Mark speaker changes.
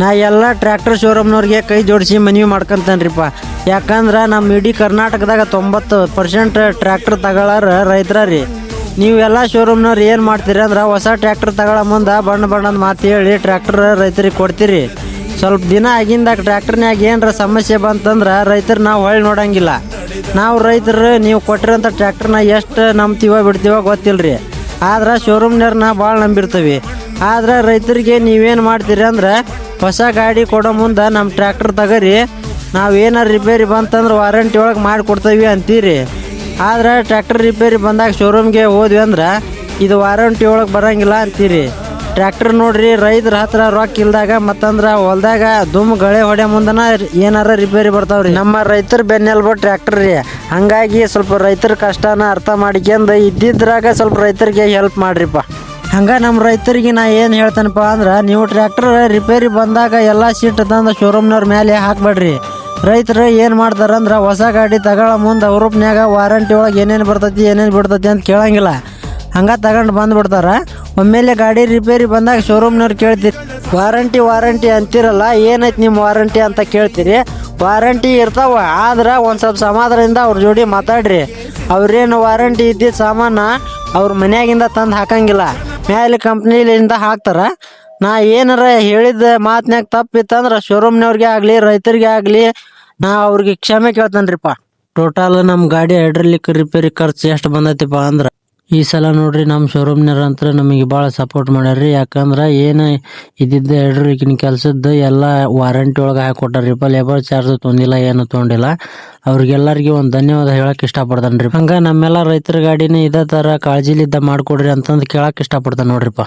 Speaker 1: ನಾ ಎಲ್ಲ ಟ್ರ್ಯಾಕ್ಟರ್ ಶೋರೂಮ್ನವ್ರಿಗೆ ಕೈ ಜೋಡಿಸಿ ಮನವಿ ಮಾಡ್ಕೊಂತೇನ್ರಿಪ್ಪ. ಯಾಕಂದ್ರೆ ನಮ್ಮ ಇಡೀ ಕರ್ನಾಟಕದಾಗ 90% ಟ್ರ್ಯಾಕ್ಟರ್ ತಗೊಳ್ಳಾರ ರೈತರ ರೀ. ನೀವೆಲ್ಲ ಶೋರೂಮ್ನವ್ರು ಏನು ಮಾಡ್ತೀರಿ ಅಂದ್ರೆ ಹೊಸ ಟ್ರ್ಯಾಕ್ಟರ್ ತಗೊಳ್ಳೋ ಮುಂದೆ ಬಣ್ಣದ ಮಾತು ಹೇಳಿ ಟ್ರ್ಯಾಕ್ಟರ್ ರೈತರಿಗೆ ಕೊಡ್ತೀರಿ. ಸ್ವಲ್ಪ ದಿನ ಆಗಿಂದಾಗ ಟ್ರ್ಯಾಕ್ಟರ್ನಾಗ ಏನರ ಸಮಸ್ಯೆ ಬಂತಂದ್ರೆ ರೈತರು ನಾವು ಹೊಳ್ಳಿ ನೋಡಂಗಿಲ್ಲ. ನಾವು ರೈತರು ನೀವು ಕೊಟ್ಟಿರೋಂಥ ಟ್ರ್ಯಾಕ್ಟರ್ನ ಎಷ್ಟು ನಂಬ್ತೀವೋ ಬಿಡ್ತೀವೋ ಗೊತ್ತಿಲ್ಲರಿ. ಆದ್ರೆ ಶೋರೂಮ್ನವ್ರನ್ನ ಭಾಳ ನಂಬಿರ್ತೀವಿ. ಆದ್ರೆ ರೈತರಿಗೆ ನೀವೇನು ಮಾಡ್ತೀರಿ ಅಂದ್ರೆ ಹೊಸ ಗಾಡಿ ಕೊಡೋ ಮುಂದೆ ನಮ್ಮ ಟ್ರ್ಯಾಕ್ಟರ್ ತಗೋರಿ, ನಾವೇನಾರು ರಿಪೇರಿ ಬಂತಂದ್ರೆ ವಾರಂಟಿ ಒಳಗೆ ಮಾಡಿಕೊಡ್ತೀವಿ ಅಂತೀರಿ. ಆದ್ರೆ ಟ್ರ್ಯಾಕ್ಟರ್ ರಿಪೇರಿ ಬಂದಾಗ ಶೋರೂಮ್ಗೆ ಹೋದ್ವಿ ಅಂದ್ರೆ ಇದು ವಾರಂಟಿ ಒಳಗೆ ಬರೋಂಗಿಲ್ಲ ಅಂತೀರಿ. ಟ್ರ್ಯಾಕ್ಟರ್ ನೋಡ್ರಿ, ರೈತರ ಹತ್ರ ರೊಕ್ಕ ಇಲ್ದಾಗ ಮತ್ತಂದ್ರೆ ಹೊಲ್ದಾಗ ಗಳೆ ಹೊಡೆ ಮುಂದನ ಏನಾರ ರಿಪೇರಿ ಬರ್ತಾವ್ರಿ. ನಮ್ಮ ರೈತರ ಬೆನ್ನೆಲ್ಬು ಟ್ರ್ಯಾಕ್ಟರ್ ರೀ. ಹಂಗಾಗಿ ಸ್ವಲ್ಪ ರೈತರ ಕಷ್ಟನ ಅರ್ಥ ಮಾಡ್ಕೊಂಡು ಇದ್ದಿದ್ರಾಗ ಸ್ವಲ್ಪ ರೈತರಿಗೆ ಹೆಲ್ಪ್ ಮಾಡ್ರಿಪ್ಪ. ಹಂಗೆ ನಮ್ಮ ರೈತರಿಗೆ ನಾ ಏನು ಹೇಳ್ತೇನಪ್ಪ ಅಂದ್ರೆ, ನೀವು ಟ್ರ್ಯಾಕ್ಟರ್ ರಿಪೇರಿ ಬಂದಾಗ ಎಲ್ಲ ಸೀಟ್ ತಂದು ಶೋರೂಮ್ನವ್ರ ಮೇಲೆ ಹಾಕ್ಬೇಡ್ರಿ. ರೈತರು ಏನು ಮಾಡ್ತಾರಂದ್ರೆ ಹೊಸ ಗಾಡಿ ತಗೊಳ್ಳೋ ಮುಂದೆ ಅವ್ರೂಪ್ನ್ಯಾಗ ವಾರಂಟಿ ಒಳಗೆ ಏನೇನು ಬರ್ತೈತಿ ಏನೇನು ಬಿಡ್ತೈತಿ ಅಂತ ಕೇಳಂಗಿಲ್ಲ. ಹಂಗೆ ತಗೊಂಡು ಬಂದುಬಿಡ್ತಾರೆ. ಒಮ್ಮೆಲೆ ಗಾಡಿ ರಿಪೇರಿ ಬಂದಾಗ ಶೋರೂಮ್ನವ್ರು ಕೇಳ್ತೀರಿ, ವಾರಂಟಿ ಅಂತಿರಲ್ಲ, ಏನೈತಿ ನಿಮ್ಮ ವಾರಂಟಿ ಅಂತ ಕೇಳ್ತೀರಿ. ವಾರಂಟಿ ಇರ್ತಾವ, ಆದ್ರೆ ಒಂದು ಸ್ವಲ್ಪ ಸಮಾಧಾನದಿಂದ ಅವ್ರ ಜೋಡಿ ಮಾತಾಡ್ರಿ. ಅವ್ರೇನು ವಾರಂಟಿ ಇದ್ದಿದ್ದ ಸಾಮಾನು ಅವ್ರ ಮನ್ಯಾಗಿಂದ ತಂದು ಹಾಕಂಗಿಲ್ಲ, ಮೇಲೆ ಕಂಪ್ನಿಲಿಂದ ಹಾಕ್ತಾರೆ. ನಾ ಏನಾರ ಹೇಳಿದ ಮಾತಿನಾಗ ತಪ್ಪಿತ್ತಂದ್ರೆ ಶೋರೂಮ್ನವ್ರಿಗೆ ಆಗಲಿ ರೈತರಿಗೆ ಆಗಲಿ ನಾ ಅವ್ರಿಗೆ ಕ್ಷಮೆ ಕೇಳ್ತೇನ್ರಿಪ್ಪ. ಟೋಟಲ್ ನಮ್ಮ ಗಾಡಿ ಹೈಡ್ರಾಲಿಕ್ ರಿಪೇರಿ ಖರ್ಚು ಎಷ್ಟು ಬಂದೈತಿಪ್ಪ ಅಂದ್ರೆ, ಈ ಸಲ ನೋಡ್ರಿ ನಮ್ಮ ಶೋರೂಮ್ನವ್ರ ಅಂತ ನಮಗೆ ಭಾಳ ಸಪೋರ್ಟ್ ಮಾಡ್ಯಾರ್ರಿ. ಯಾಕಂದ್ರೆ ಏನು ಇದ್ದಿದ್ದು ಹೈಡ್ರಾಲಿಕ್ಕಿನ ಕೆಲಸದ್ದು ಎಲ್ಲ ವಾರಂಟಿ ಒಳಗೆ ಹಾಕಿಕೊಟ್ಟಾರಿಪ್ಪ. ಲೇಬರ್ ಚಾರ್ಜ್ ತೊಂದಿಲ್ಲ, ಏನು ತೊಗೊಂಡಿಲ್ಲ. ಅವ್ರಿಗೆಲ್ಲರಿಗೆ ಒಂದು ಧನ್ಯವಾದ ಹೇಳಕ್ಕೆ ಇಷ್ಟಪಡ್ತಾನೆ ರೀ. ಹಂಗೆ ನಮ್ಮೆಲ್ಲ ರೈತರ ಗಾಡಿನ ಇದೇ ಥರ ಕಾಳಜಿಲಿದ್ದ ಮಾಡಿಕೊಡ್ರಿ ಅಂತಂದು ಕೇಳಕ್ಕೆ ಇಷ್ಟಪಡ್ತಾನೆ ನೋಡ್ರಿಪ್ಪ.